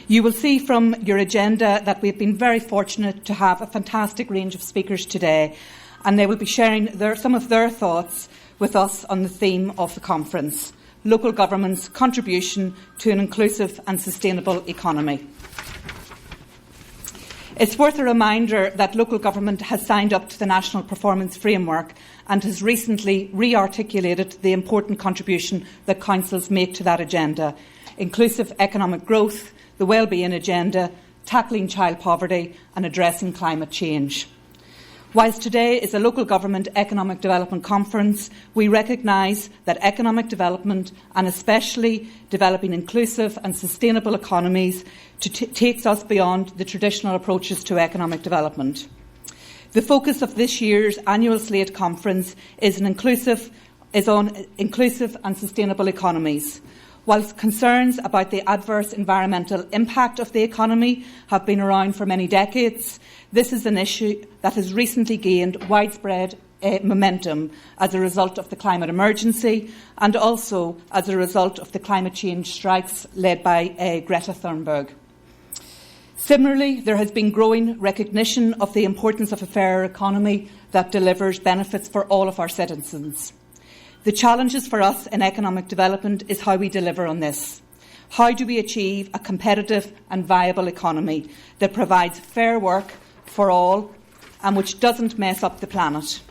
You will see from your agenda that we've been very fortunate to have a fantastic range of speakers today, and they will be sharing some of their thoughts with us on the theme of the conference, Local Government's Contribution to an Inclusive and Sustainable Economy. It's worth a reminder that local government has signed up to the National Performance Framework and has recently re-articulated the important contribution that councils make to that agenda: inclusive economic growth, the wellbeing agenda, tackling child poverty and addressing climate change. Whilst today is a local government economic development conference, we recognise that economic development, and especially developing inclusive and sustainable economies, takes us beyond the traditional approaches to economic development. The focus of this year's annual SLAED conference is on inclusive and sustainable economies. Whilst concerns about the adverse environmental impact of the economy have been around for many decades, this is an issue that has recently gained widespread momentum as a result of the climate emergency and also as a result of the climate change strikes led by Greta Thunberg. Similarly, there has been growing recognition of the importance of a fairer economy that delivers benefits for all of our citizens. The challenges for us in economic development is how we deliver on this. How do we achieve a competitive and viable economy that provides fair work for all and which doesn't mess up the planet?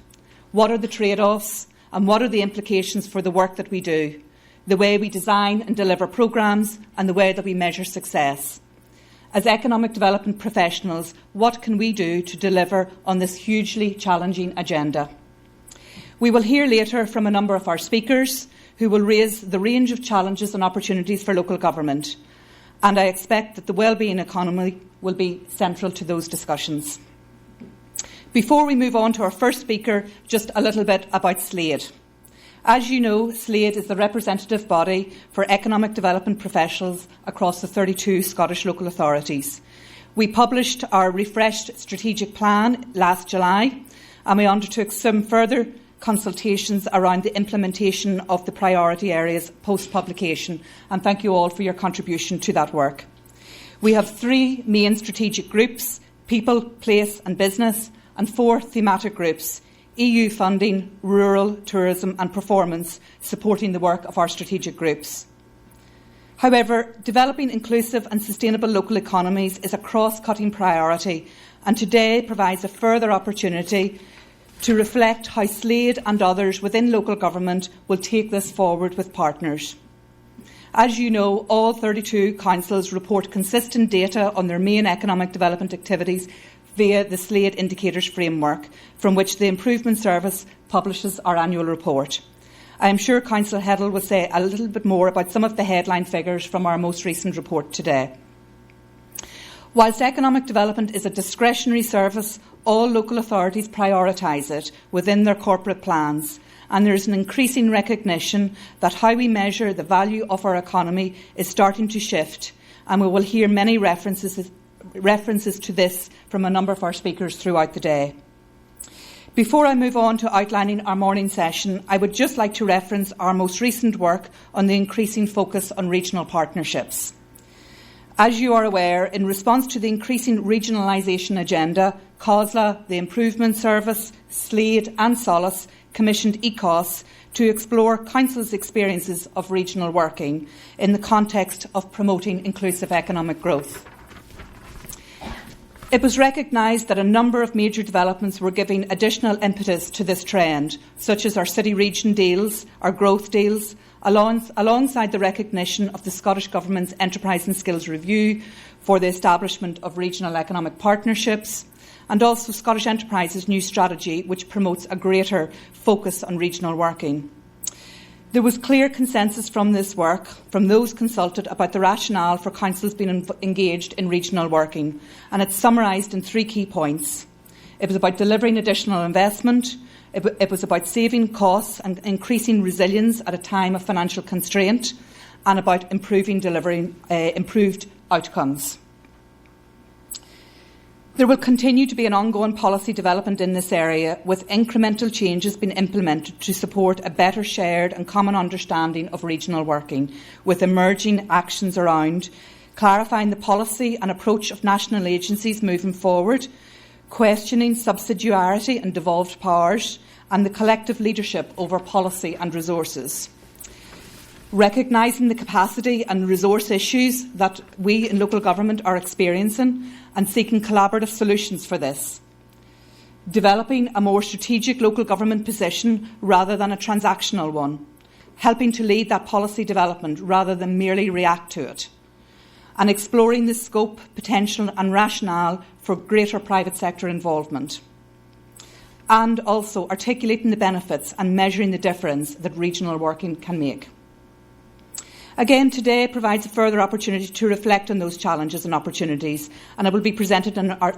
What are the trade-offs and what are the implications for the work that we do, the way we design and deliver programmes and the way that we measure success? As economic development professionals, what can we do to deliver on this hugely challenging agenda? We will hear later from a number of our speakers who will raise the range of challenges and opportunities for local government, and I expect that the wellbeing economy will be central to those discussions. Before we move on to our first speaker, just a little bit about SLAED. As you know, SLAED is the representative body for economic development professionals across the 32 Scottish local authorities. We published our refreshed strategic plan last July, and we undertook some further consultations around the implementation of the priority areas post-publication, and thank you all for your contribution to that work. We have 3 main strategic groups: people, place and business, and 4 thematic groups: EU funding, rural, tourism and performance, supporting the work of our strategic groups. However, developing inclusive and sustainable local economies is a cross-cutting priority, and today provides a further opportunity to reflect how SLAED and others within local government will take this forward with partners. As you know, all 32 councils report consistent data on their main economic development activities via the SLAED Indicators Framework, from which the Improvement Service publishes our annual report. I am sure Councillor Heddle will say a little bit more about some of the headline figures from our most recent report today. Whilst economic development is a discretionary service, all local authorities prioritise it within their corporate plans, and there is an increasing recognition that how we measure the value of our economy is starting to shift, and we will hear many references to this from a number of our speakers throughout the day. Before I move on to outlining our morning session, I would just like to reference our most recent work on the increasing focus on regional partnerships. As you are aware, in response to the increasing regionalisation agenda, COSLA, the Improvement Service, SLAED and Solace commissioned ECOS to explore Council's experiences of regional working in the context of promoting inclusive economic growth. It was recognised that a number of major developments were giving additional impetus to this trend, such as our city-region deals, our growth deals, alongside the recognition of the Scottish Government's Enterprise and Skills Review for the establishment of regional economic partnerships, and also Scottish Enterprise's new strategy, which promotes a greater focus on regional working. There was clear consensus from this work, from those consulted, about the rationale for councils being engaged in regional working, and it's summarised in 3 key points. It was about delivering additional investment, it was about saving costs and increasing resilience at a time of financial constraint, and about delivering improved outcomes. There will continue to be an ongoing policy development in this area, with incremental changes being implemented to support a better shared and common understanding of regional working, with emerging actions around clarifying the policy and approach of national agencies moving forward, questioning subsidiarity and devolved powers, and the collective leadership over policy and resources. Recognising the capacity and resource issues that we in local government are experiencing and seeking collaborative solutions for this. Developing a more strategic local government position rather than a transactional one, helping to lead that policy development rather than merely react to it, and exploring the scope, potential and rationale for greater private sector involvement, and also articulating the benefits and measuring the difference that regional working can make. Again, today provides a further opportunity to reflect on those challenges and opportunities, and it will be presented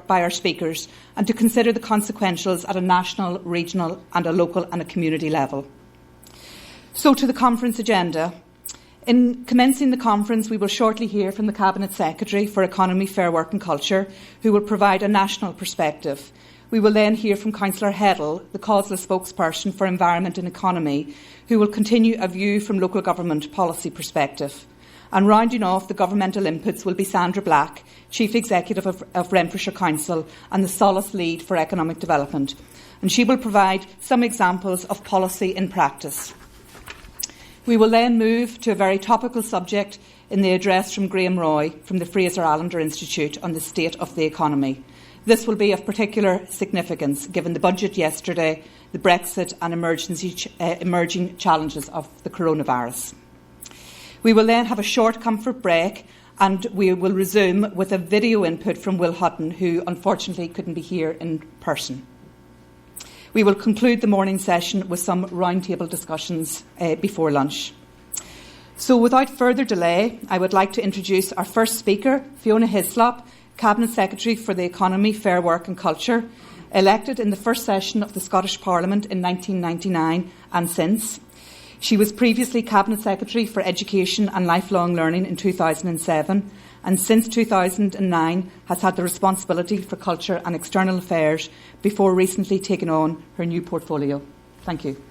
by our speakers, and to consider the consequentials at a national, regional and a local and a community level. So to the conference agenda. In commencing the conference, we will shortly hear from the Cabinet Secretary for Economy, Fair Work and Culture, who will provide a national perspective. We will then hear from Councillor Heddle, the causeless spokesperson for Environment and Economy, who will continue a view from local government policy perspective. And rounding off the governmental inputs will be Sandra Black, Chief Executive of Renfrewshire Council and the Solace Lead for Economic Development. And she will provide some examples of policy in practice. We will then move to a very topical subject in the address from Graham Roy from the Fraser Allender Institute on the state of the economy. This will be of particular significance given the budget yesterday, the Brexit and emerging challenges of the coronavirus. We will then have a short comfort break and we will resume with a video input from Will Hutton, who unfortunately couldn't be here in person. We will conclude the morning session with some roundtable discussions before lunch. So without further delay, I would like to introduce our first speaker, Fiona Hislop, Cabinet Secretary for the Economy, Fair Work and Culture, elected in the first session of the Scottish Parliament in 1999 and since. She was previously Cabinet Secretary for Education and Lifelong Learning in 2007 and since 2009 has had the responsibility for culture and external affairs before recently taking on her new portfolio. Thank you.